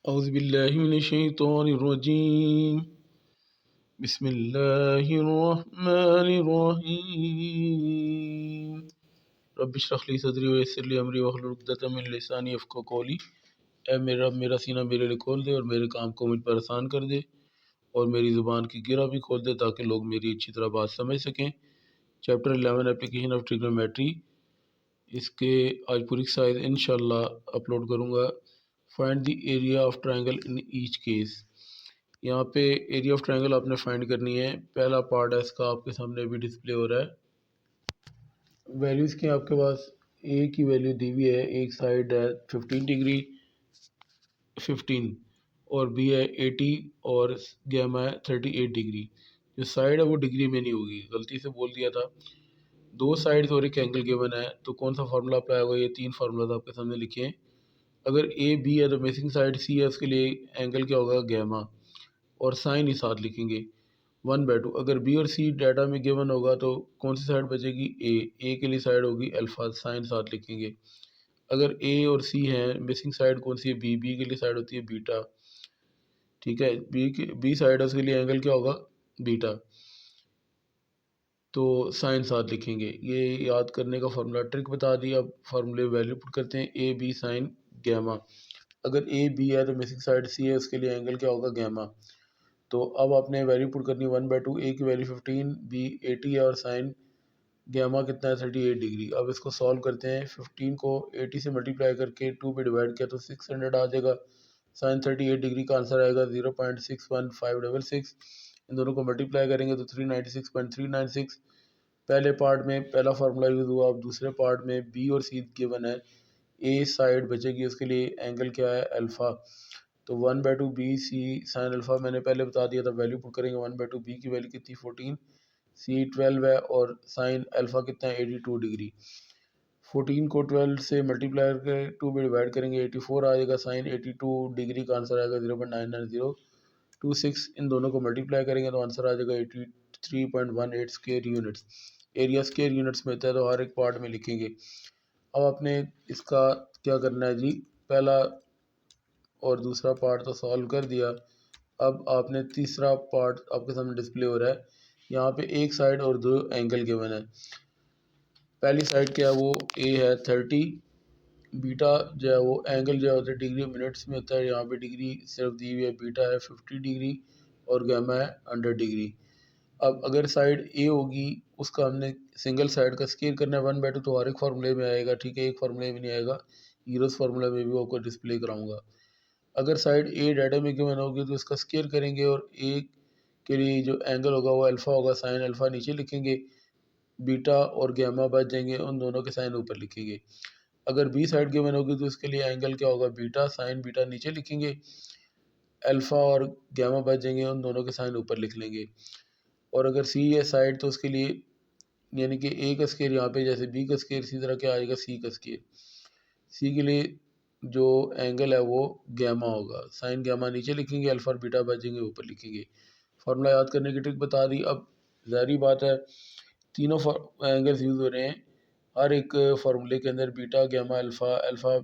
औज़ुबिल्लाहिमिनश्शैतानिर्रजीम बिस्मिल्लाहिर्रहमानिर्रहीम रब्बिश्रह ली सदरी व यस्सिर ली अमरी वहलुल उक़दतम मिन लिसानी यफ़क़हू क़ौली। ऐ मेरे रब, मेरा सीना मेरे लिए खोल दे और मेरे काम को मुझ पर आसान कर दे और मेरी ज़ुबान की गिरा भी खोल दे ताकि लोग मेरी अच्छी तरह बात समझ सकें। चैप्टर 11 एप्लीकेशन ऑफ ट्रिग्नोमेट्री, इसके आज पूरी एक्सरसाइज इंशाल्लाह अपलोड करूँगा। Find the area of triangle in each case. यहाँ पे एरिया ऑफ ट्रायंगल आपने फाइंड करनी है। पहला पार्ट है इसका आपके सामने अभी डिस्प्ले हो रहा है। वैल्यूज़ की आपके पास ए की वैल्यू दी हुई है, एक साइड है 15 डिग्री 15 और बी है 80 और गैमा है 38 डिग्री। जो साइड है वो डिग्री में नहीं होगी, गलती से बोल दिया था। दो साइड्स और एक एंगल गिवन है, तो कौन सा फार्मूला अप्लाई होगा? ये तीन फार्मूलाज आपके सामने लिखे हैं। अगर ए बी है तो मिसिंग साइड सी है, उसके लिए एंगल क्या होगा? गैमा, और साइन ही साथ लिखेंगे 1/2। अगर बी और सी डाटा में गिवन होगा तो कौन सी साइड बचेगी? ए के लिए साइड होगी अल्फा, साइन साथ लिखेंगे। अगर ए और सी है, मिसिंग साइड कौन सी है? बी के लिए साइड होती है बीटा, ठीक है। बी साइड है, उसके लिए एंगल क्या होगा? बीटा, तो साइन साथ लिखेंगे। ये याद करने का फार्मूला ट्रिक बता दी। अब फार्मूले वैल्यू पुट करते हैं, ए बी साइन गैमा। अगर ए बी है तो मिसिंग साइड सी है, उसके लिए एंगल क्या होगा? गैमा। तो अब आपने वैल्यू पुट करनी है 1/2। ए की वैल्यू 15, बी 80 है और साइन गैमा कितना है? 38 डिग्री। अब इसको सॉल्व करते हैं। 15 को 80 से मल्टीप्लाई करके 2 पे डिवाइड किया तो 600 आ जाएगा। साइन 38 डिग्री का आंसर आएगा 0.61566। इन दोनों को मल्टीप्लाई करेंगे तो 396.396। पहले पार्ट में पहला फार्मूला यूज़ हुआ। अब दूसरे पार्ट में बी और सी गिवन है, ए साइड बचेगी, उसके लिए एंगल क्या है? अल्फ़ा। तो 1/2 बी सी साइन अल्फ़ा मैंने पहले बता दिया था। वैल्यू पुट करेंगे 1/2 बी की वैल्यू कितनी? 14, सी 12 है और साइन अल्फ़ा कितना है? 82 डिग्री। 14 को 12 से मल्टीप्लाई करके 2 पे डिवाइड करेंगे 84 आ जाएगा। साइन 82 डिग्री का आंसर आएगा 0.99026। इन दोनों को मल्टीप्लाई करेंगे तो आंसर आ जाएगा 83.18 square units. Area square units में होता है तो हर एक पार्ट में लिखेंगे। अब आपने इसका क्या करना है जी? पहला और दूसरा पार्ट तो सॉल्व कर दिया। अब आपने तीसरा पार्ट आपके सामने डिस्प्ले हो रहा है। यहाँ पे एक साइड और दो एंगल गिवन है। पहली साइड क्या है? वो ए है 30, बीटा जो है वो एंगल जो होता है डिग्री मिनट्स में होता है। यहाँ पे डिग्री सिर्फ दी हुई है, बीटा है 50 डिग्री और गैमा है 100 डिग्री। अब अगर साइड ए होगी, उसका हमने सिंगल साइड का स्केयर करना है 1/2, तो हर एक फार्मूले में आएगा, ठीक है। एक फार्मूले में नहीं आएगा, हीरोस फार्मूला में भी आपको डिस्प्ले कराऊंगा। अगर साइड ए डाटा में गिवन होगी तो इसका स्केयर करेंगे और ए के लिए जो एंगल होगा वो अल्फ़ा होगा। साइन अल्फ़ा नीचे लिखेंगे, बीटा और गैमा बच जाएंगे, उन दोनों के साइन ऊपर लिखेंगे। अगर बी साइड गिवन होगी तो इसके लिए एंगल क्या होगा? बीटा, साइन बीटा नीचे लिखेंगे, अल्फ़ा और गैमा बच जाएंगे, उन दोनों के साइन ऊपर लिख लेंगे। और अगर सी है साइड तो उसके लिए यानी कि ए का स्केयर यहाँ पे जैसे बी का स्केयर, इसी तरह क्या आएगा? सी का स्केयर। सी के लिए जो एंगल है वो गैमा होगा। साइन गैमा नीचे लिखेंगे, अल्फा और बीटा बचेंगे ऊपर लिखेंगे। फार्मूला याद करने की ट्रिक बता दी। अब ज़ाहिर बात है तीनों एंगल्स यूज़ हो रहे हैं। हर एक फार्मूले के अंदर beta gamma alpha, alpha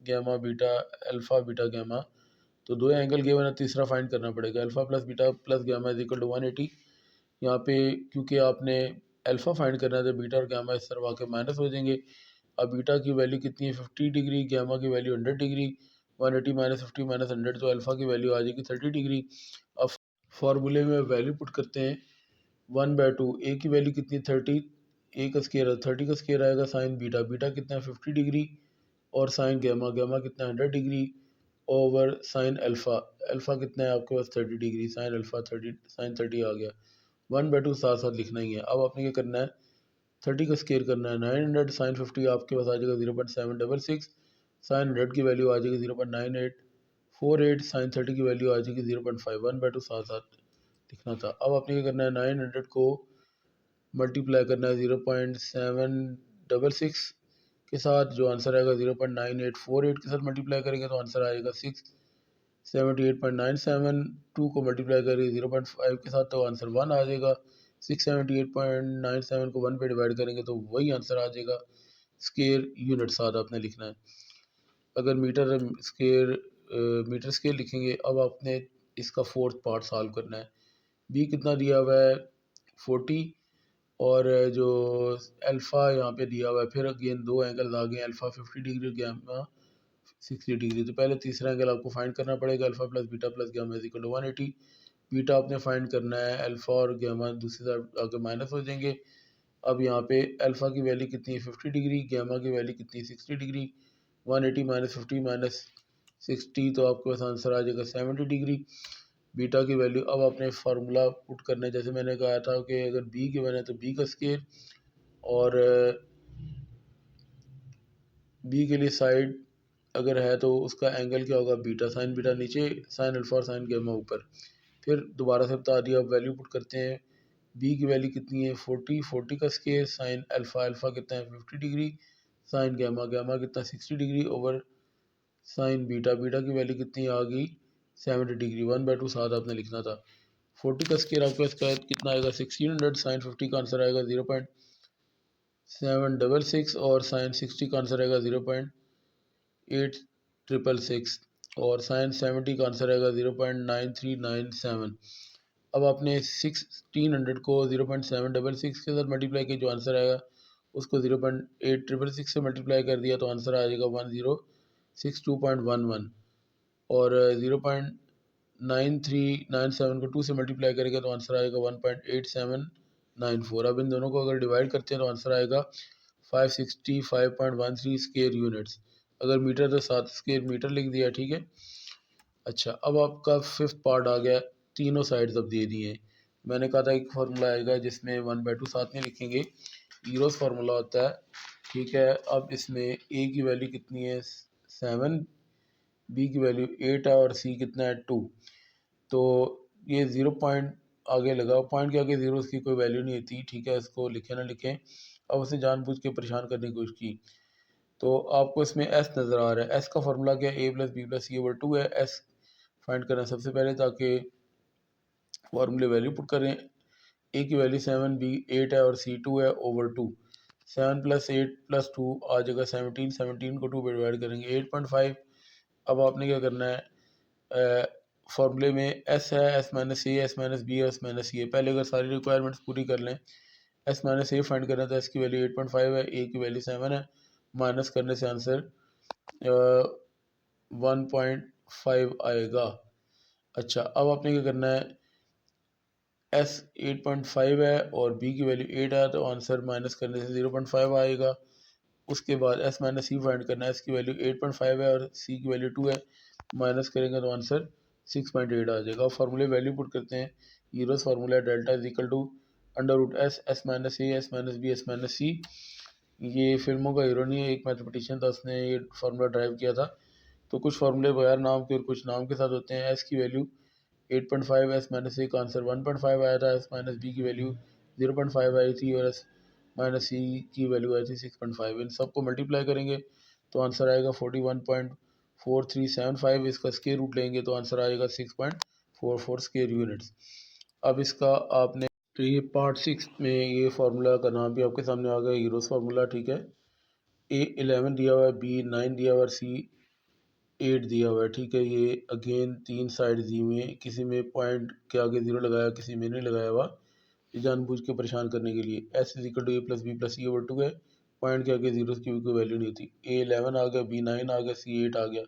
gamma beta, alpha beta gamma, तो दो एंगल गिवन है, तीसरा फाइंड करना पड़ेगा। Alpha plus beta plus gamma is equal to 180। यहाँ पे क्योंकि आपने अल्फ़ा फाइंड करना है तो बीटा और गैमा इस तरह वाक़ई माइनस हो जाएंगे। अब बीटा की वैल्यू कितनी है? 50 डिग्री, गैमा की वैल्यू 100 डिग्री। 180 माइनस 50 माइनस 100 तो अल्फ़ा की वैल्यू आ जाएगी 30 डिग्री। अब फार्मूले में वैल्यू पुट करते हैं 1/2। ए की वैल्यू कितनी है? 30, ए का स्केयर है 30 का स्केयर आएगा। साइन बीटा, बीटा कितना है? 50 डिग्री और साइन गैमा, गैमा कितना है? 100 degree over sine alpha, alpha कितना है आपके पास? 30 डिग्री। साइन अल्फ़ा 30, साइन 30 आ गया। 1/2 साथ साथ लिखना ही है। अब आपने क्या करना है? 30 का स्केयर करना है 900, साइन 50 आपके पास आ जाएगा 0.766। साइन 100 की वैल्यू आ जाएगी 0.9848। साइन 30 की वैल्यू आ जाएगी 0.5। 1/2 साथ साथ लिखना था। अब आपने क्या करना है? 900 को मल्टीप्लाई करना है 0.766 के साथ, जो आंसर आएगा 0.9848 के साथ मल्टीप्लाई करेंगे तो आंसर आएगा 678.97। 2 को मल्टीप्लाई करेंगे 0.5 के साथ तो आंसर 1 आ जाएगा। 678.97 को 1 पे डिवाइड करेंगे तो वही आंसर आ जाएगा। स्केयर यूनिट साथ आपने लिखना है। अगर मीटर स्केयर मीटर स्केल लिखेंगे। अब आपने इसका फोर्थ पार्ट सॉल्व करना है। बी कितना दिया हुआ है 40 और जो अल्फ़ा यहाँ पे दिया हुआ है, फिर अगेन दो एंगल आ गए, अल्फ़ा 50 डिग्री गैमा 60 डिग्री। तो पहले तीसरा एंगल आपको फाइंड करना पड़ेगा, alpha plus beta plus gamma is equal to 180। Beta आपने फाइंड करना है, अल्फ़ा और गैमा दूसरी साइड आके माइनस हो जाएंगे। अब यहाँ पे अल्फ़ा की वैल्यू कितनी है 50 डिग्री, गैमा की वैल्यू कितनी है 60 डिग्री। 180 माइनस 50 माइनस 60 तो आपके पास आंसर आ जाएगा 70 डिग्री। बीटा की वैल्यू अब आपने फार्मूला पुट करना है, जैसे मैंने कहा था कि अगर बी गिवन है तो बी का स्केयर, और बी के लिए साइड अगर है तो उसका एंगल क्या होगा बीटा, साइन बीटा नीचे, साइन अल्फा और साइन गैमा ऊपर। फिर दोबारा से बता दिया, अब वैल्यू पुट करते हैं। बी की वैल्यू कितनी है 40, 40 का स्केयर, साइन अल्फा, अल्फा कितना है 50 डिग्री, साइन गैमा, गैमा कितना 60 degree over sign beta, beta की वैल्यू कितनी आ गई 70 डिग्री। 1/2 साथ आपने लिखना था। 40 का स्केयर आपका इसका कितना आएगा 1600, साइन 50 का आंसर आएगा 0.766 और साइन 60 का आंसर आएगा 0.8666 और साइन 70 का आंसर आएगा 0.9397। अब आपने 1600 को 0.766 के साथ मल्टीप्लाई किया, जो आंसर आएगा उसको 0.8666 से मल्टीप्लाई कर दिया तो आंसर आ जाएगा 1062.11 और 0.9397 को 2 से मल्टीप्लाई करेगा तो आंसर आएगा 1.8794। अब इन दोनों को अगर डिवाइड करते हैं तो आंसर आएगा 565.13 स्क्वायर यूनिट्स। अगर मीटर तो 7 स्क्वायर मीटर लिख दिया, ठीक है। अच्छा, अब आपका फिफ्थ पार्ट आ गया, तीनों साइड्स अब दे दिए। मैंने कहा था एक फार्मूला आएगा जिसमें 1/2 साथ में लिखेंगे, ईरोस फार्मूला होता है, ठीक है। अब इसमें ए की वैल्यू कितनी है 7, बी की वैल्यू 8 है और सी कितना है 2। तो ये 0 पॉइंट आगे लगा, पॉइंट के आगे जीरो की कोई वैल्यू नहीं होती, ठीक है। इसको लिखे ना लिखें, अब उसे जानबूझ के परेशान करने की कोशिश की। तो आपको इसमें एस नज़र आ रहा है, एस का फार्मूला क्या है, ए plus B plus C over 2 है। एस फाइंड करना है सबसे पहले, ताकि फार्मूले वैल्यू पुट करें। ए की वैल्यू 7, बी 8 है और सी 2 है ओवर 2। 7 प्लस 8 प्लस 2 आ जाएगा 17, 17 को 2 पे डिवाइड करेंगे 8.5। अब आपने क्या करना है, फार्मूले में एस है, S minus A, S minus B, S minus C है। पहले अगर सारी रिक्वायरमेंट्स पूरी कर लें, एस माइनस ए फाइंड करना है तो एस की वैल्यू 8.5 है, ए की वैल्यू 7 है, माइनस करने से आंसर 1.5 आएगा। अच्छा, अब आपने क्या करना है, एस 8.5 है और बी की वैल्यू 8 है, तो आंसर माइनस करने से 0.5 आएगा। उसके बाद एस माइनस सी फाइंड करना है, एस की वैल्यू 8.5 है और सी की वैल्यू 2 है, माइनस करेंगे तो आंसर 6.8 आ जाएगा। फार्मूले वैल्यू पुट करते हैं, यूरोस formula delta is equal to under root S, S minus A, S minus B, S minus C. ये फिल्मों का हीरो नहीं है, एक मैथमेटिशियन था, उसने ये फार्मूला ड्राइव किया था। तो कुछ फार्मूले बगैर नाम के और कुछ नाम के साथ होते हैं। एस की वैल्यू 8.5, एस माइनस ए का आंसर 1.5 आया था, एस माइनस बी की वैल्यू 0.5 आई थी और एस माइनस सी की वैल्यू आई थी 6.5। इन सबको मल्टीप्लाई करेंगे तो आंसर आएगा 41.4375। इसका स्क्वायर रूट लेंगे तो आंसर आएगा 6.44 स्क्वायर यूनिट्स। अब इसका आपने, तो ये पार्ट 6 में ये फार्मूला का नाम भी आपके सामने आ गया, यूरोस फार्मूला, ठीक है। ए 11 दिया हुआ है, बी 9 दिया हुआ है, सी 8 दिया हुआ है, ठीक है। ये अगेन तीन साइड दी हुई हैं, किसी में पॉइंट के आगे 0 लगाया, किसी में नहीं लगाया हुआ, ये जानबूझ के परेशान करने के लिए। S is equal to A plus B plus C over 2 है, पॉइंट के आगे जीरो की भी कोई वैल्यू नहीं होती। ए 11 आ गया, बी 9 आ गया, सी 8 आ गया।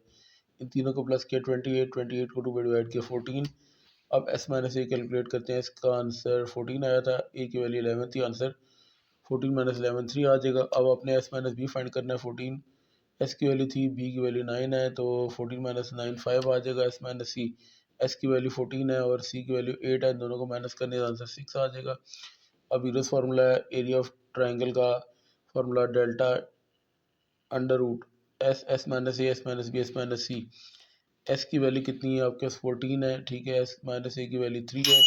इन तीनों को प्लस किया 28, 28 को 2 पे डिवाइड किया 14। अब एस माइनस ए कैलकुलेट करते हैं, इसका आंसर 14 आया था, ए की वैल्यू 11 थी, आंसर 14 माइनस 11 3 आ जाएगा। अब अपने एस माइनस बी फाइंड करना है, 14 एस की वैल्यू थी, बी की वैल्यू 9 है, तो 14 माइनस 9 5 आ जाएगा। एस माइनस सी, एस की वैल्यू 14 है और सी की वैल्यू 8 है, दोनों को माइनस करने का आंसर 6 आ जाएगा। अब यूरोस फार्मूला है एरिया ऑफ ट्राइंगल का formula delta under root S, S minus A, S minus B, S minus C. S की वैल्यू कितनी है आपके पास 14 है, ठीक है। एस माइनस ए की वैल्यू 3 है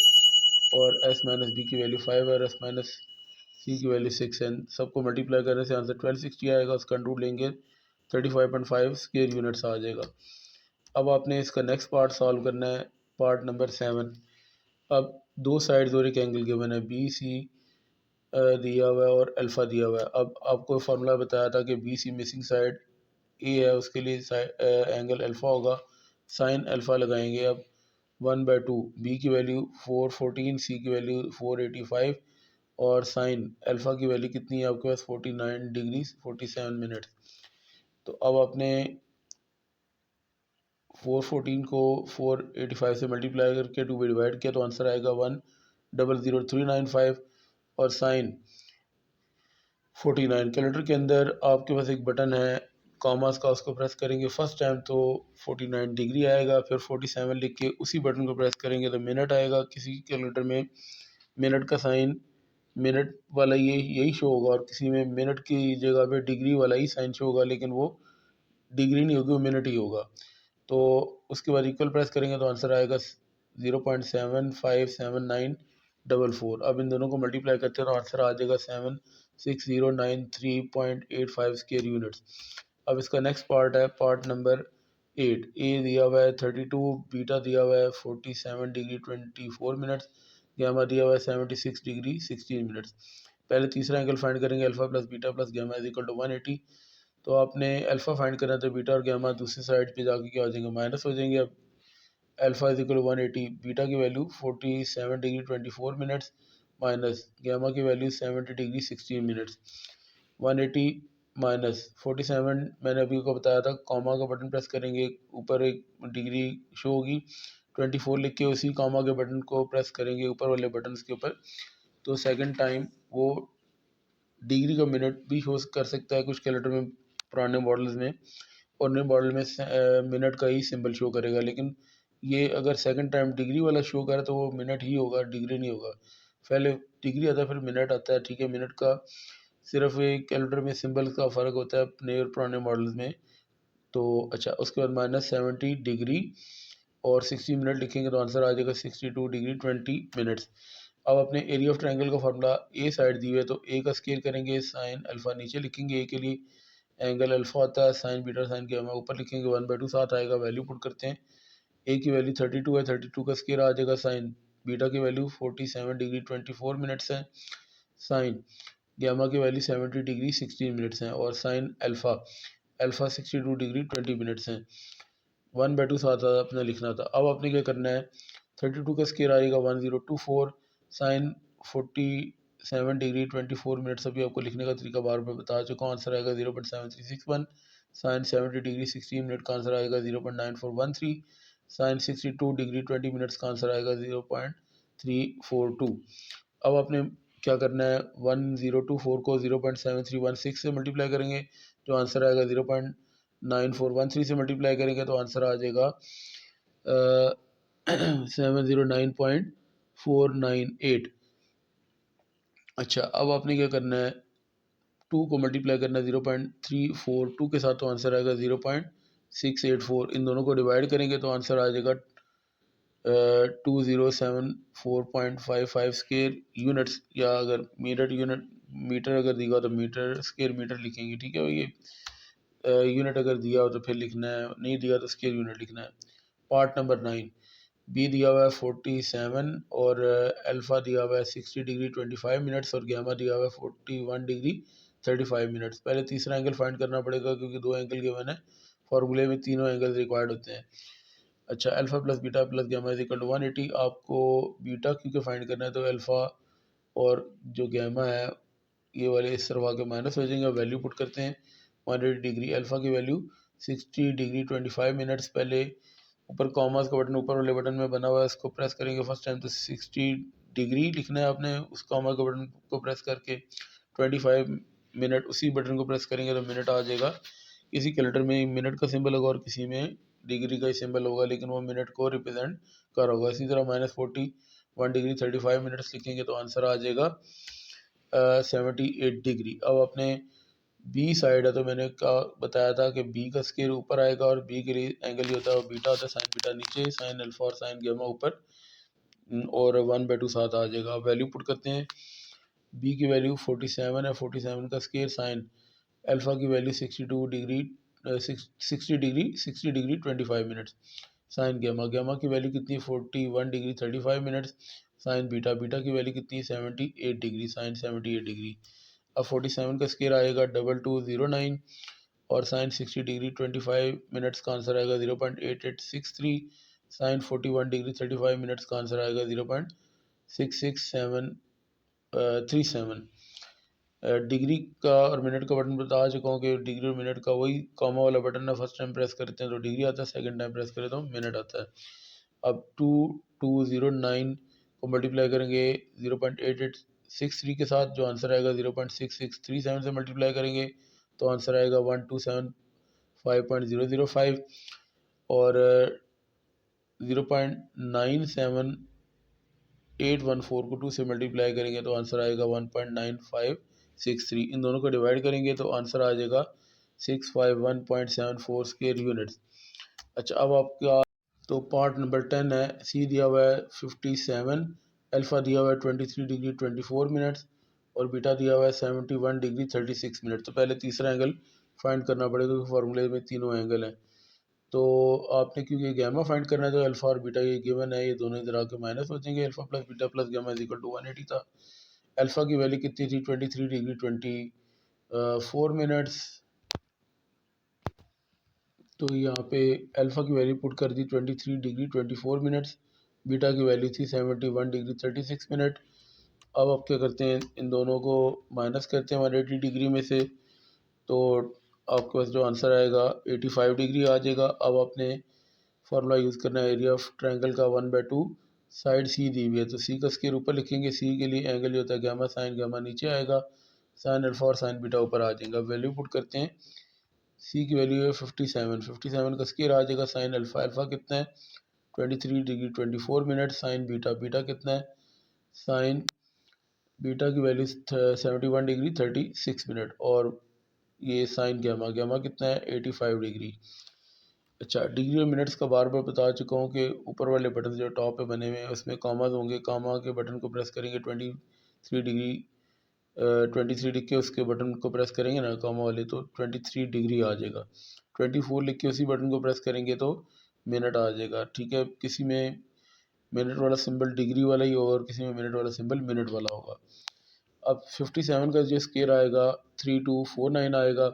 और एस माइनस बी की वैल्यू 5 है और एस माइनस सी की वैल्यू 6 है। सबको मल्टीप्लाई करने से आंसर 1260 आएगा, उसका अंडर रूट लेंगे 35.5 स्क्वायर यूनिट्स आ जाएगा। अब आपने इसका नेक्स्ट पार्ट सॉल्व करना है, पार्ट नंबर 7। अब दो साइड्स और एक एंगल गिवन है, बी सी दिया हुआ है और अल्फ़ा दिया हुआ है। अब आपको फार्मूला बताया था कि बी सी मिसिंग साइड ए है, उसके लिए एंगल अल्फ़ा होगा, साइन अल्फ़ा लगाएंगे अब 1/2, बी की वैल्यू 414, सी की वैल्यू 485 और साइन अल्फ़ा की वैल्यू कितनी है आपके पास 49 डिग्री 47 मिनट। तो अब आपने 414 को 485 से मल्टीप्लाई करके 2 में डिवाइड किया तो आंसर आएगा 100395 और साइन 49। कैलेंडर के अंदर आपके पास एक बटन है कॉमास का, उसको प्रेस करेंगे फर्स्ट टाइम तो 49 डिग्री आएगा, फिर 47 लिख के उसी बटन को प्रेस करेंगे तो मिनट आएगा। किसी कैलेंडर में मिनट का साइन मिनट वाला ये यही शो होगा और किसी में मिनट की जगह पे डिग्री वाला ही साइन शो होगा, लेकिन वो डिग्री नहीं होगी, वो मिनट ही होगा। तो उसके बाद इक्वल प्रेस करेंगे तो आंसर आएगा 0.757944। अब इन दोनों को मल्टीप्लाई करते हैं तो आंसर आ जाएगा 76093.85 स्क्वायर यूनिट्स। अब इसका नेक्स्ट पार्ट है पार्ट नंबर 8। ए दिया हुआ है 32, बीटा दिया हुआ है 47 डिग्री 24 मिनट्स, गैमा दिया हुआ है 76 डिग्री 16 मिनट्स। पहले तीसरा एंगल फाइंड करेंगे, alpha plus beta plus gamma is equal to 180। तो आपने अल्फ़ा फाइंड करना है तो बीटा और गैमा दूसरी साइड पे जाके क्या हो जाएंगे, माइनस हो जाएंगे। अब अल्फ़ा इज इक्वल 180, बीटा की value 47 degree 24 minutes minus gamma की वैल्यू 70 डिग्री 16 मिनट्स। 180 माइनस 47 मैंने अभी को बताया था, कॉमा का बटन प्रेस करेंगे ऊपर एक डिग्री शो होगी, 24 लिख के उसी कॉमा के बटन को प्रेस करेंगे ऊपर वाले बटन के ऊपर, तो सेकंड टाइम वो डिग्री का मिनट भी शो कर सकता है कुछ कैलेंडर में पुराने मॉडल्स में, और नए मॉडल में मिनट का ही सिंबल शो करेगा। लेकिन ये अगर सेकंड टाइम डिग्री वाला शो करे तो वो मिनट ही होगा, डिग्री नहीं होगा। पहले डिग्री आता है फिर मिनट आता है, ठीक है। मिनट का सिर्फ एक कैलेंडर में सिंबल का फ़र्क होता है नए और पुराने मॉडल्स में। तो अच्छा, उसके बाद -70 डिग्री और 60 मिनट लिखेंगे तो आंसर आ जाएगा 62 डिग्री 20 मिनट्स। अब अपने एरिया ऑफ ट्रायंगल का फार्मूला ए साइड दी हुई है तो ए का स्केयर करेंगे, साइन अल्फा नीचे लिखेंगे, ए के लिए एंगल अल्फा होता है, साइन बीटा साइन के हम ऊपर लिखेंगे, 1/2 साथ आएगा, वैल्यू पुट करते हैं। ए की वैल्यू 32 है, 32 का स्केयर आ जाएगा साइन बीटा की वैल्यू 47 डिग्री 24 मिनट्स है, साइन गैमा की वैल्यू 70 डिग्री 16 मिनट्स हैं और sine alpha alpha 62 degree 20 minutes हैं। 1/2 साथ अपने लिखना था। अब आपने क्या करना है, 32 का स्केयर आएगा 1024, साइन 47 डिग्री 24 मिनट्स अभी आपको लिखने का तरीका बार बार बता चुका हूँ, आंसर आएगा 0.7361, साइन 70 डिग्री 16 मिनट का आंसर आएगा 0.9413, साइन 62 डिग्री 20 मिनट्स का आंसर आएगा 0.342। अब आपने क्या करना है, 1024 को 0.7316 से मल्टीप्लाई करेंगे तो आंसर आएगा 0.9413 से मल्टीप्लाई करेंगे तो आंसर आ जाएगा 709.498। अच्छा, अब आपने क्या करना है, 2 को मल्टीप्लाई करना है 0.342 के साथ तो आंसर आएगा 0.684। इन दोनों को डिवाइड करेंगे तो आंसर आ जाएगा 2074.55 स्केयर यूनिट्स, या अगर मीटर अगर दिया तो मीटर स्केयर मीटर लिखेंगे, ठीक है। ये यूनिट अगर दिया हो तो फिर लिखना है, नहीं दिया तो स्केयर यूनिट लिखना है। पार्ट नंबर 9, बी दिया हुआ है 47 और अल्फ़ा दिया हुआ है 60 डिग्री 25 मिनट्स और गैमा दिया हुआ है 41 डिग्री 35 मिनट्स। पहले तीसरा एंगल फाइंड करना पड़ेगा क्योंकि दो एंगल गिवन है, फार्मूले में तीनों एंगल रिक्वायर्ड होते हैं। अच्छा, alpha plus beta plus gamma is equal to 180। आपको बीटा क्योंकि फाइंड करना है तो अल्फ़ा और जो गैमा है ये वाले इस तरफ आके माइनस हो जाएंगे, वैल्यू पुट करते हैं। 180 डिग्री अल्फ़ा की वैल्यू 60 डिग्री 25 मिनट्स, पहले ऊपर कॉमर्स का बटन ऊपर वाले बटन में बना हुआ है, इसको प्रेस करेंगे फर्स्ट टाइम तो 60 डिग्री लिखना है आपने, उस कॉमर्स के बटन को प्रेस करके 25 मिनट उसी बटन को प्रेस करेंगे तो मिनट आ जाएगा। किसी कैलेंडर में मिनट का सिंबल होगा और किसी में डिग्री का ही सिंबल होगा, लेकिन वो मिनट को रिप्रेजेंट कर होगा। इसी तरह -41 डिग्री 35 मिनट्स लिखेंगे तो आंसर आ जाएगा 78 डिग्री। अब अपने बी साइड है तो मैंने कहा बताया था कि बी का स्केयर ऊपर आएगा और बी के लिए एंगल ये होता है बीटा होता है, साइन बीटा नीचे, साइन अल्फा और साइन गैमा ऊपर, और 1/2 साथ आ जाएगा। वैल्यू पुट करते हैं, बी की वैल्यू 47 है, 47 का स्केयर साइन अल्फा की value 62 degree 60 degree 25 minutes, sine gamma gamma की वैल्यू कितनी है 41 degree 35 minutes, sine beta beta की वैल्यू कितनी है 78 डिग्री, साइन 78 डिग्री। अब 47 का स्केयर आएगा 2209 और साइन 60 डिग्री 25 मिनट्स का आंसर आएगा 0.8863। साइन 41 डिग्री 35 मिनट्स का आंसर आएगा 0.66737। डिग्री का और मिनट का बटन बता चुका हूँ कि डिग्री और मिनट का वही कॉमा वाला बटन ना, फर्स्ट टाइम प्रेस करते हैं तो डिग्री आता है, सेकंड टाइम प्रेस करें तो मिनट आता है। अब 2209 को मल्टीप्लाई करेंगे 0.8863 के साथ, जो आंसर आएगा 0.6637 से मल्टीप्लाई करेंगे तो आंसर आएगा 1275.005 और 0.97814 को 2 से मल्टीप्लाई करेंगे तो आंसर आएगा 1.9563। इन दोनों को डिवाइड करेंगे तो आंसर आ जाएगा 651.74 स्क्वायर यूनिट्स। अच्छा, अब आपका तो पार्ट नंबर 10 है। सी दिया हुआ है 57, अल्फ़ा दिया हुआ है 23 डिग्री 24 मिनट्स और बीटा दिया हुआ है 71 डिग्री 36 मिनट। तो पहले तीसरा एंगल फाइंड करना पड़ेगा क्योंकि फार्मूले में तीनों एंगल हैं। तो आपने क्योंकि गैमा फाइंड करना है तो अल्फ़ा और बीटा ये गिवन है, ये दोनों इधर आके माइनस हो जाएंगे। Alpha plus beta plus gamma is equal to 180 था। अल्फ़ा की वैल्यू कितनी थी 23 डिग्री 24 मिनट्स। तो यहाँ पे अल्फ़ा की वैल्यू पुट कर दी 23 डिग्री 24 मिनट्स, बीटा की वैल्यू थी 71 डिग्री 36 मिनट। अब आप क्या करते हैं, इन दोनों को माइनस करते हैं 180 डिग्री में से, तो आपके पास जो आंसर आएगा 85 डिग्री आ जाएगा। अब आपने फार्मूला यूज़ करना है एरिया ऑफ ट्रायंगल का 1/2। साइड सी दी हुई है तो सी का स्क्वायर ऊपर लिखेंगे। सी के लिए एंगल जो होता है गैमा, साइन गैमा नीचे आएगा, साइन अल्फ़ा और साइन बीटा ऊपर आ जाएगा। वैल्यू पुट करते हैं, सी की वैल्यू है 57 का स्क्वायर आ जाएगा। साइन अल्फ़ा, अल्फ़ा कितना है 23 degree 24 minute. Sign beta, beta कितना है, साइन बीटा की वैल्यू 71 डिग्री 36 मिनट और ये साइन गैमा, गैमा कितना है 85 डिग्री। अच्छा, डिग्री और मिनट्स का बार बार बता चुका हूँ कि ऊपर वाले बटन जो टॉप पे बने हुए हैं उसमें कामाज होंगे। कामा के बटन को प्रेस करेंगे 23 डिग्री 23 लिख के उसके बटन को प्रेस करेंगे ना कामा वाले, तो 23 डिग्री आ जाएगा। 24 लिख के उसी बटन को प्रेस करेंगे तो मिनट आ जाएगा। ठीक है, किसी में मिनट वाला सिंबल डिग्री वाला ही होगा और किसी में मिनट वाला सिंबल मिनट वाला होगा। अब 57 का जो स्क्वायर आएगा 3249 आएगा।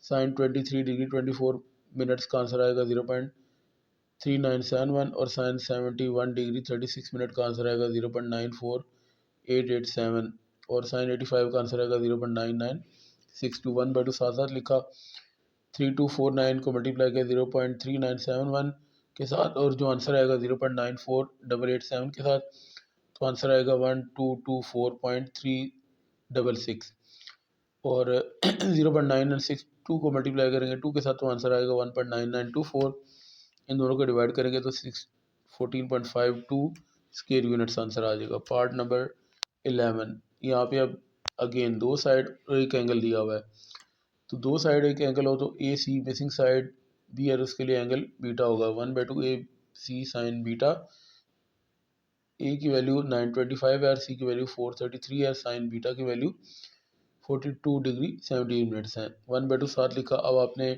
साइन 23 डिग्री 24 मिनट्स का आंसर आएगा 0.3971 और साइन 71 डिग्री 36 मिनट का आंसर आएगा 0.94887 और साइन 85 का आंसर आएगा 0.99621। 1/2 साथ साथ लिखा। 3249 को मल्टीप्लाई किया 0.3971 के साथ और जो आंसर आएगा 0.94887 के साथ, तो आंसर आएगा 1224.366 और 0.9962 को मल्टीप्लाई करेंगे 2 के साथ तो आंसर आएगा 1.9924। इन दोनों को डिवाइड करेंगे तो 14.52 स्क्वायर यूनिट्स आंसर आ जाएगा। पार्ट नंबर 11, यहाँ पे अब अगेन दो साइड एक एंगल दिया हुआ है। तो दो साइड एक एंगल हो तो ए सी मिसिंग साइड बी है, उसके लिए एंगल बीटा होगा 1/2 ए सी साइन बीटा। ए की वैल्यू 925 है और सी की वैल्यू 433 है। साइन बीटा की वैल्यू 42 डिग्री 17 मिनट्स हैं। 1/2 साथ लिखा। अब आपने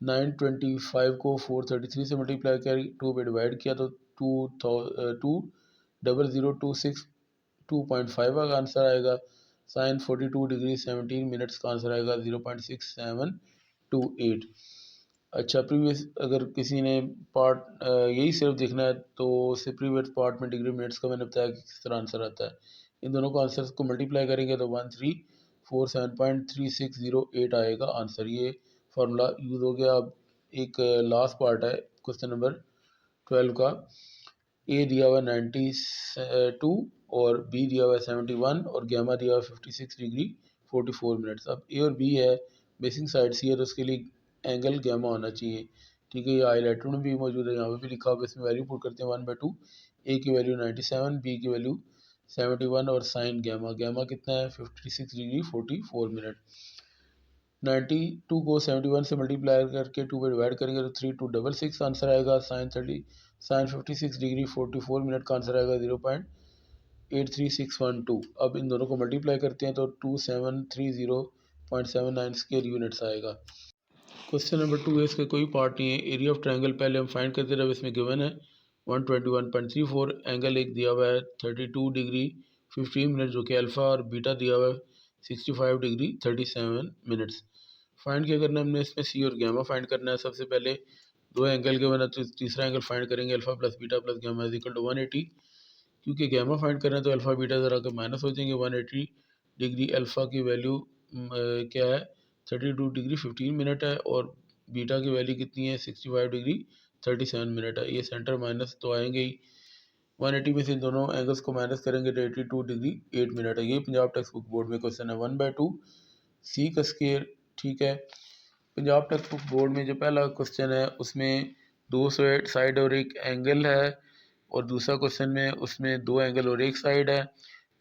925 को 433 से मल्टीप्लाई किया, 2 पे डिवाइड किया तो 20026 का आंसर आएगा। साइन 42 डिग्री 17 मिनट्स का आंसर आएगा 0.6728। अच्छा, प्रीवियस अगर किसी ने पार्ट यही सिर्फ देखना है तो उससे प्रीवियस पार्ट में डिग्री मिनट्स का मैंने बताया कि किस तरह आंसर आता है। इन दोनों को आंसर को मल्टीप्लाई करेंगे तो 1347.3608 आएगा आंसर। ये फार्मूला यूज़ हो गया। अब एक लास्ट पार्ट है क्वेश्चन नंबर 12 का। ए दिया हुआ 92 और बी दिया हुआ 71 और गैमा दिया हुआ 56 डिग्री 44 मिनट्स। अब ए और बी है, बेसिक साइड सी है तो उसके लिए एंगल गैमा होना चाहिए। ठीक है, ये हाईलाइटर में भी मौजूद है, यहाँ पे भी लिखा हुआ है। इसमें वैल्यू पुट करते हैं 1/2। ए की वैल्यू 97, बी की वैल्यू 71 और साइन गैमा, गैमा कितना है 56 डिग्री 44 मिनट। 92 को 71 से मल्टीप्लाई करके 2 पे डिवाइड करेंगे तो 3266 आंसर आएगा। साइन 56 डिग्री 44 मिनट का आंसर आएगा 0.83612। अब इन दोनों को मल्टीप्लाई करते हैं तो 2730.79 स्क्वायर यूनिट्स आएगा। क्वेश्चन नंबर 2 है, इसका कोई पार्ट नहीं है। एरिया ऑफ ट्रायंगल पहले हम फाइंड करते रहे, इसमें गिवन है 121.34। एंगल एक दिया हुआ है 32 डिग्री 15 मिनट जो कि अल्फ़ा और बीटा दिया हुआ है 65 डिग्री 37 मिनट्स। फाइंड क्या करना है हमने इसमें, सी और गैमा फाइंड करना है। सबसे पहले दो एंगल के बना तो तीसरा एंगल फाइंड करेंगे, alpha plus beta plus gamma is equal to 180। क्योंकि गैमा फाइंड कर रहे हैं तो अल्फा बीटा ज़रा के माइनस हो जाएंगे। 180 डिग्री अल्फ़ा की वैल्यू क्या है 32 डिग्री 15 मिनट है, और बीटा की वैल्यू कितनी है 65 डिग्री 37 मिनट है। ये सेंटर माइनस तो आएंगे ही। 180 में से इन दोनों एंगल्स को माइनस करेंगे तो 82 डिग्री 8 मिनट है। ये पंजाब टेक्स्ट बुक बोर्ड में क्वेश्चन है 1/2 सी का स्केयर। ठीक है, पंजाब टेक्स्ट बुक बोर्ड में जो पहला क्वेश्चन है उसमें दो साइड और एक एंगल है, और दूसरा क्वेश्चन में उसमें दो एंगल और एक साइड है,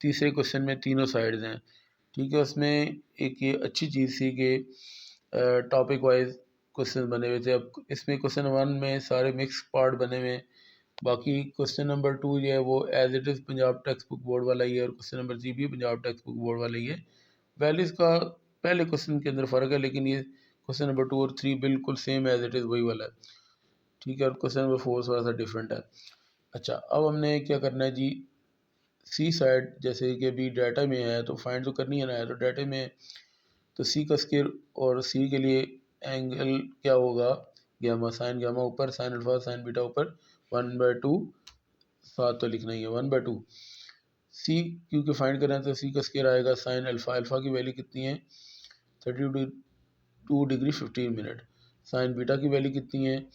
तीसरे क्वेश्चन में तीनों साइड्स हैं। ठीक है, उसमें एक ये अच्छी चीज़ थी कि टॉपिक वाइज क्वेश्चन बने हुए थे। अब इसमें क्वेश्चन 1 में सारे मिक्स पार्ट बने हुए हैं। बाकी क्वेश्चन नंबर 2 जो है वो as it is Punjab text book board वाला ही है, और क्वेश्चन नंबर 3 भी पंजाब टेक्स्ट बुक बोर्ड वाला ही है। वैल्यूज़ का पहले क्वेश्चन के अंदर फ़र्क है, लेकिन ये क्वेश्चन नंबर 2 और 3 बिल्कुल सेम एज इट इज़ वही वाला है। ठीक है, और क्वेश्चन नंबर 4 थोड़ा सा डिफरेंट है। अच्छा, अब हमने क्या करना है जी, सी साइड जैसे कि अभी डाटा में है तो फाइंड तो करनी है ना, है तो डाटा में, तो सी का स्केयर और सी के लिए एंगल क्या होगा, गामा, साइन गामा ऊपर, साइन अल्फा साइन बीटा ऊपर, 1/2 साथ तो लिखना ही है 1/2। सी क्योंकि फाइंड करना है तो सी का स्केयर आएगा साइन अल्फा, अल्फा की वैल्यू कितनी है 32 डिग्री 15 मिनट, साइन बीटा की वैल्यू कितनी है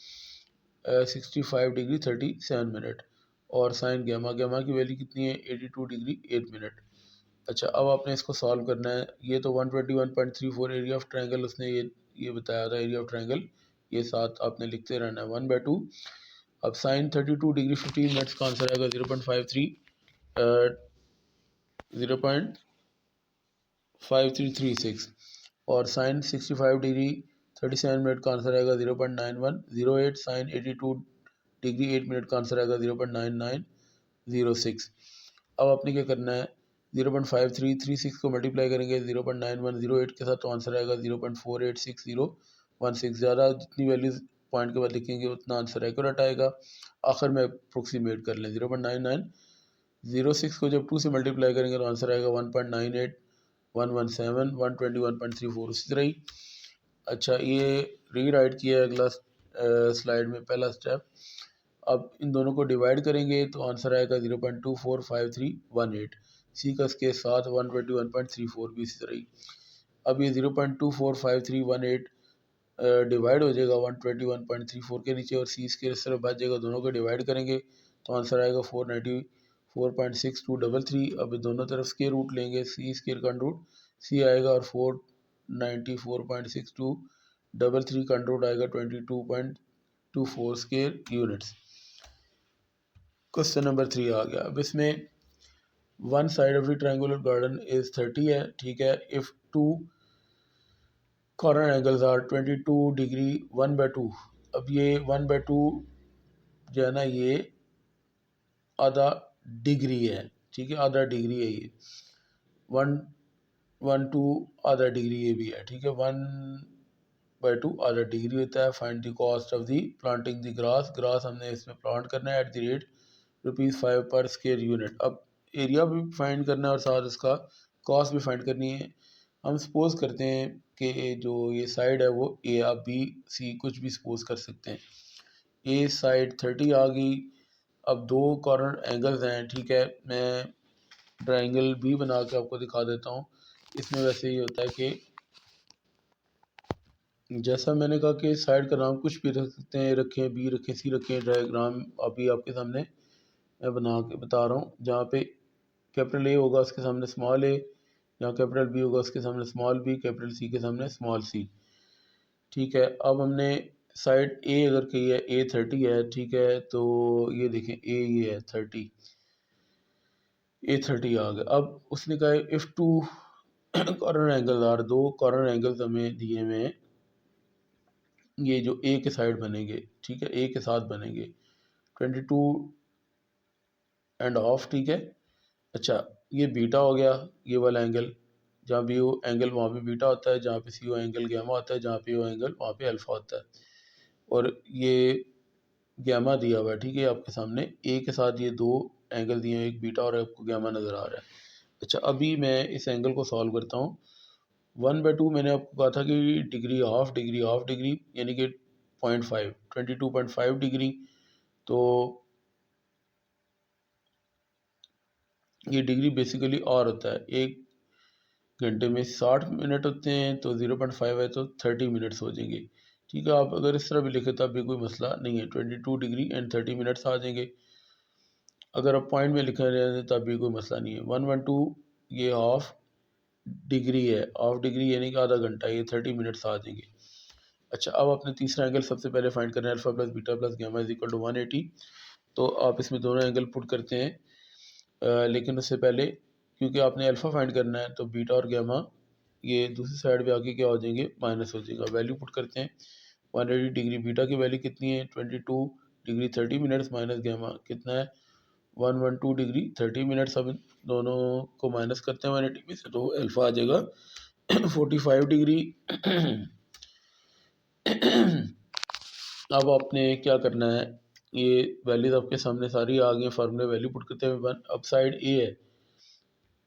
65 डिग्री 37 मिनट, और साइन गामा, गामा की वैल्यू कितनी है 82 डिग्री 8 मिनट। अच्छा, अब आपने इसको सॉल्व करना है। ये तो 121.34 एरिया ऑफ ट्रायंगल उसने ये बताया था एरिया ऑफ ट्रायंगल, ये साथ आपने लिखते रहना है 1/2। अब साइन 32 डिग्री 15 मिनट्स का आंसर आएगा 0.5336, और साइन 65 डिग्री 37 मिनट का आंसर आएगा 0.9108, साइन 82 डिग्री 8 मिनट का आंसर आएगा 0.9906। अब आपने क्या करना है 0.5336 को मल्टीप्लाई करेंगे 0.9108 के साथ तो आंसर आएगा 0.486016। ज़्यादा जितनी वैल्यूज पॉइंट के बाद लिखेंगे उतना आंसर एक्यूरेट आएगा। आखिर में अप्रोक्सीमेट कर लें 0.9906 को जब 2 से मल्टीप्लाई करेंगे तो आंसर आएगा 1.98117 121.34 इसी तरह ही। अच्छा, ये रीराइट किया है अगला स्लाइड में पहला स्टेप। अब इन दोनों को डिवाइड करेंगे तो आंसर आएगा 0.245318, सी का स्केयर साथ 121.34 भी इसी तरह ही। अब ये 0.245318 डिवाइड हो जाएगा 121.34 के नीचे, और सी स्केयर इस तरफ बच जाएगा, दोनों को डिवाइड करेंगे तो आंसर आएगा 494.6233। अब दोनों तरफ स्केयर रूट लेंगे, सी स्केयर का रूट सी आएगा और 494.6233 का रूट आएगा 22.24 स्केयर यूनिट्स। क्वेश्चन नंबर 3 आ गया। अब इसमें one side of the triangular garden is 30 है। ठीक है, if two corner angles are 22 degree 1/2। अब ये 1/2 जो है ना ये आधा डिग्री है। ठीक है, आधा डिग्री है ये 1/2 आधा डिग्री ये भी है। ठीक है, 1/2 आधा डिग्री होता है। Find the cost of the planting the grass, grass हमने इसमें प्लांट करना है एट द रेट ₹5 पर स्क्वायर यूनिट। अब एरिया भी फाइंड करना है और साथ इसका कॉस्ट भी फाइंड करनी है। हम सपोज करते हैं कि जो ये साइड है वो ए, आप बी सी कुछ भी सपोज कर सकते हैं। ए साइड 30 आ गई। अब दो कॉर्नर एंगल्स हैं। ठीक है, मैं ट्रायंगल बी बना के आपको दिखा देता हूँ। इसमें वैसे ये होता है कि जैसा मैंने कहा कि साइड का नाम कुछ भी रख सकते हैं, रखें बी रखें सी रखें, डायग्राम अभी आपके सामने मैं बना के बता रहा हूँ। जहाँ पे कैपिटल ए होगा उसके सामने स्मॉल ए, जहाँ कैपिटल बी होगा उसके सामने स्मॉल बी, कैपिटल सी के सामने स्मॉल सी। ठीक है, अब हमने साइड ए अगर कही है ए 30 है। ठीक है, तो ये देखें ए ये है 30, A30 आ गया। अब उसने कहा if two corner angle are, दो कॉर्नर एंगल्स हमें दिए हुए हैं, ये जो ए के साइड बनेंगे। ठीक है, ए के साथ बनेंगे 22.5। ठीक है, अच्छा ये बीटा हो गया, ये वाला एंगल, जहाँ बी ओ एंगल वहाँ पे बीटा होता है, जहाँ पे सी ओ एंगल गैमा होता है, जहाँ पे ओ एंगल वहाँ पे अल्फा होता है, और ये गैमा दिया हुआ है। ठीक है, आपके सामने ए के साथ ये दो एंगल दिए हैं, एक बीटा और आपको गैमा नज़र आ रहा है। अच्छा, अभी मैं इस एंगल को सॉल्व करता हूँ। 1/2 मैंने आपको कहा था कि डिग्री हाफ डिग्री यानी कि 0.5 22.5 डिग्री। तो ये डिग्री बेसिकली और होता है, 1 घंटे में 60 मिनट होते हैं, तो 0.5 है तो 30 मिनट्स हो जाएंगे। ठीक है, आप अगर इस तरह भी लिखे तब भी कोई मसला नहीं है, 22 डिग्री एंड 30 मिनट्स आ जाएंगे। अगर आप पॉइंट में लिखे रहे हैं तब भी कोई मसला नहीं है। 112 ये हाफ डिग्री है, हाफ डिग्री यानी कि आधा घंटा, ये 30 मिनट्स आ जाएंगे। अच्छा, अब आपने तीसरा एंगल सबसे पहले फाइंड करना है, alpha plus beta plus gamma is equal to 180। तो आप इसमें दोनों एंगल पुट करते हैं, लेकिन उससे पहले क्योंकि आपने अल्फा फाइंड करना है तो बीटा और गामा ये दूसरी साइड पे आके क्या हो जाएंगे, माइनस हो जाएगा। वैल्यू पुट करते हैं, 180 डिग्री बीटा की वैल्यू कितनी है, 22 डिग्री 30 मिनट्स माइनस गामा कितना है, 112 डिग्री 30 मिनट्स। अब इन दोनों को माइनस करते हैं 180 में से, तो अल्फा आ जाएगा 45 डिग्री। अब आपने क्या करना है, ये वैल्यूज आपके सामने सारी आ गई, फार्मूले वैल्यू पुट करते हैं। वन अब साइड ए है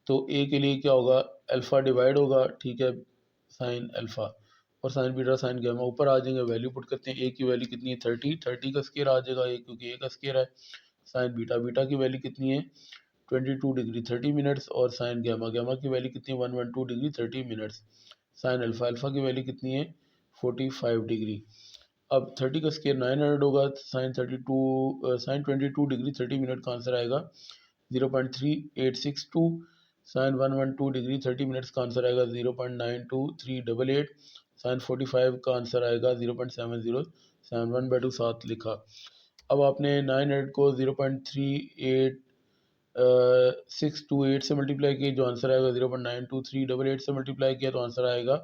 तो ए के लिए क्या होगा, अल्फा डिवाइड होगा, ठीक है, साइन अल्फा और साइन बीटा साइन गामा ऊपर आ जाएंगे। वैल्यू पुट करते हैं, ए की वैल्यू कितनी है 30 का स्केयर आ जाएगा, ए क्योंकि ए का स्केयर है। साइन बीटा की वैल्यू कितनी है 22 डिग्री 30 मिनट्स, और साइन गामा की वैल्यू कितनी है 112 डिग्री 30 मिनट्स। साइन अल्फा की वैल्यू कितनी है 45 डिग्री। अब 30 का स्केयर 900 होगा, साइन 22 डिग्री 30 मिनट का आंसर आएगा 0.3862। साइन 112 डिग्री 30 मिनट्स का आंसर आएगा 0.92388। साइन 45 का आंसर आएगा 0.7071/2 7 लिखा। अब आपने 900 को 0.38628 से मल्टीप्लाई किया, जो आंसर आएगा 0.92388 से मल्टीप्लाई किया तो आंसर आएगा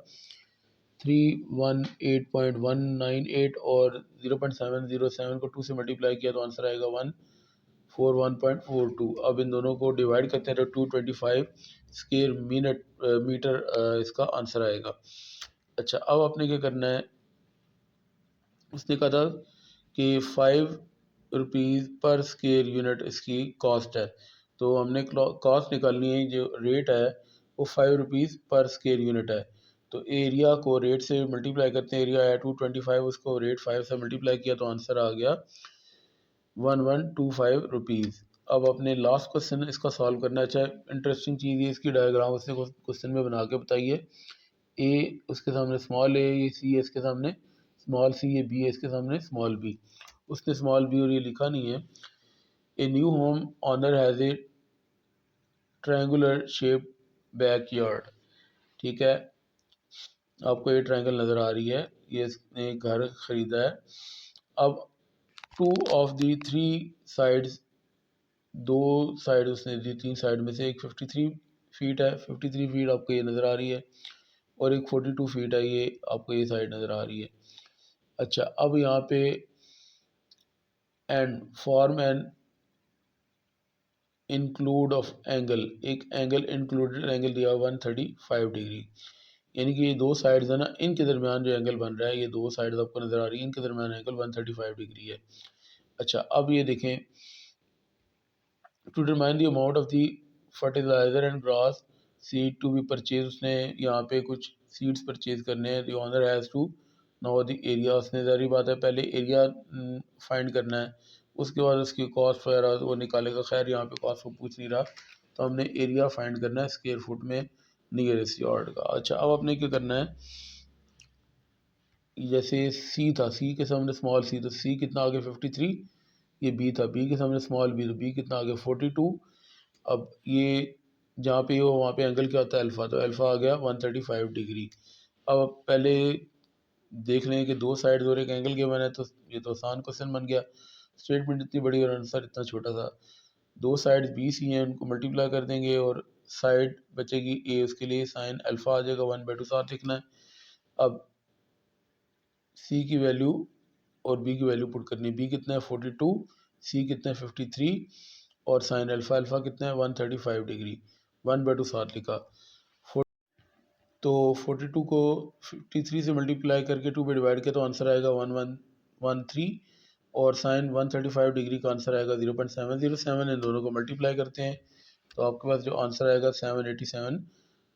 318.198, और 0.707 को 2 से मल्टीप्लाई किया तो आंसर आएगा 141.42। अब इन दोनों को डिवाइड करते हैं तो 225 स्क्वायर मीटर इसका आंसर आएगा। अच्छा, अब आपने क्या करना है, उसने कहा था कि 5 रुपीज़ पर स्क्वायर यूनिट इसकी कॉस्ट है, तो हमने कॉस्ट निकालनी है, जो रेट है वो 5 रुपीज़ पर स्क्वायर यूनिट है। तो एरिया को रेट से मल्टीप्लाई करते हैं, एरिया है 225, उसको रेट 5 से मल्टीप्लाई किया तो आंसर आ गया 1125 रुपीज़। अब अपने लास्ट क्वेश्चन इसका सॉल्व करना है। अच्छा, इंटरेस्टिंग चीज़ ये इसकी डायग्राम उसने क्वेश्चन में बना के बताइए। ए उसके सामने स्मॉल ए, ये सी है इसके सामने स्मॉल सी, ये बी है इसके सामने स्मॉल बी। उसने स्मॉल बी और ये लिखा नहीं है। A new home owner has a triangular shape backyard. ठीक है, आपको ये ट्रायंगल नज़र आ रही है, ये इसने घर खरीदा है। अब 2 ऑफ दी 3 साइड्स, 2 साइड उसने दी, 3 साइड में से एक 53 फीट है, 53 फीट आपको ये नज़र आ रही है, और एक 42 फीट है, ये आपको ये साइड नज़र आ रही है। अच्छा, अब यहाँ पे and form and include of angle, एक एंगल इंक्लूडेड एंगल दिया 135 डिग्री, यानी कि ये दो साइड्स है ना, इनके दरमियान जो एंगल बन रहा है, ये दो साइड्स आपको नज़र आ रही है, इनके दरमियान एंगल 135 डिग्री है। अच्छा, अब ये देखें, to determine the amount of the fertiliser and grass seed to be purchase, उसने यहाँ पे कुछ सीड्स परचेज करने हैं। The owner has to know the area, उसने ज़ाहिर बात है पहले एरिया फाइंड करना है, उसके बाद उसकी कॉस्ट वगैरह वो निकालेगा। खैर यहाँ पे कॉस्ट को पूछ नहीं रहा, तो हमने एरिया फाइंड करना है स्क्वायर फुट में नियरेस्ट यार्ड का। अच्छा, अब आपने क्या करना है, जैसे सी था, सी के सामने स्मॉल सी, तो सी कितना आगे 53, ये बी था, बी के सामने स्मॉल बी, तो बी कितना आगे 42। अब ये जहाँ पे हो वहाँ पे एंगल क्या होता है अल्फ़ा, तो अल्फ़ा आ गया 135 डिग्री। अब पहले देख लें कि दो साइड और एक एंगल के बना है, तो ये तो आसान क्वेश्चन बन गया। स्टेटमेंट इतनी बड़ी और आंसर इतना छोटा था। दो साइड बी सी हैं, उनको मल्टीप्लाई कर देंगे और साइड बचेगी ए, उसके लिए साइन अल्फ़ा आ जाएगा 1/2 साथ लिखना है। अब सी की वैल्यू और बी की वैल्यू पुट करनी है, बी कितना है 42, सी कितना है 53, और साइन अल्फ़ा कितना है 135 डिग्री, 1/2 साथ लिखा। तो 42 को 53 से मल्टीप्लाई करके 2 पे डिवाइड किया तो आंसर आएगा 1113, और साइन 135 डिग्री का आंसर आएगा 0.707। इन दोनों को मल्टीप्लाई करते हैं तो आपके पास जो आंसर आएगा 787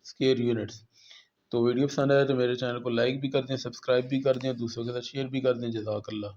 स्क्वायर यूनिट्स। तो वीडियो पसंद आया तो मेरे चैनल को लाइक भी कर दें, सब्सक्राइब भी कर दें, दूसरों के साथ शेयर भी कर दें। जज़ाकल्लाह।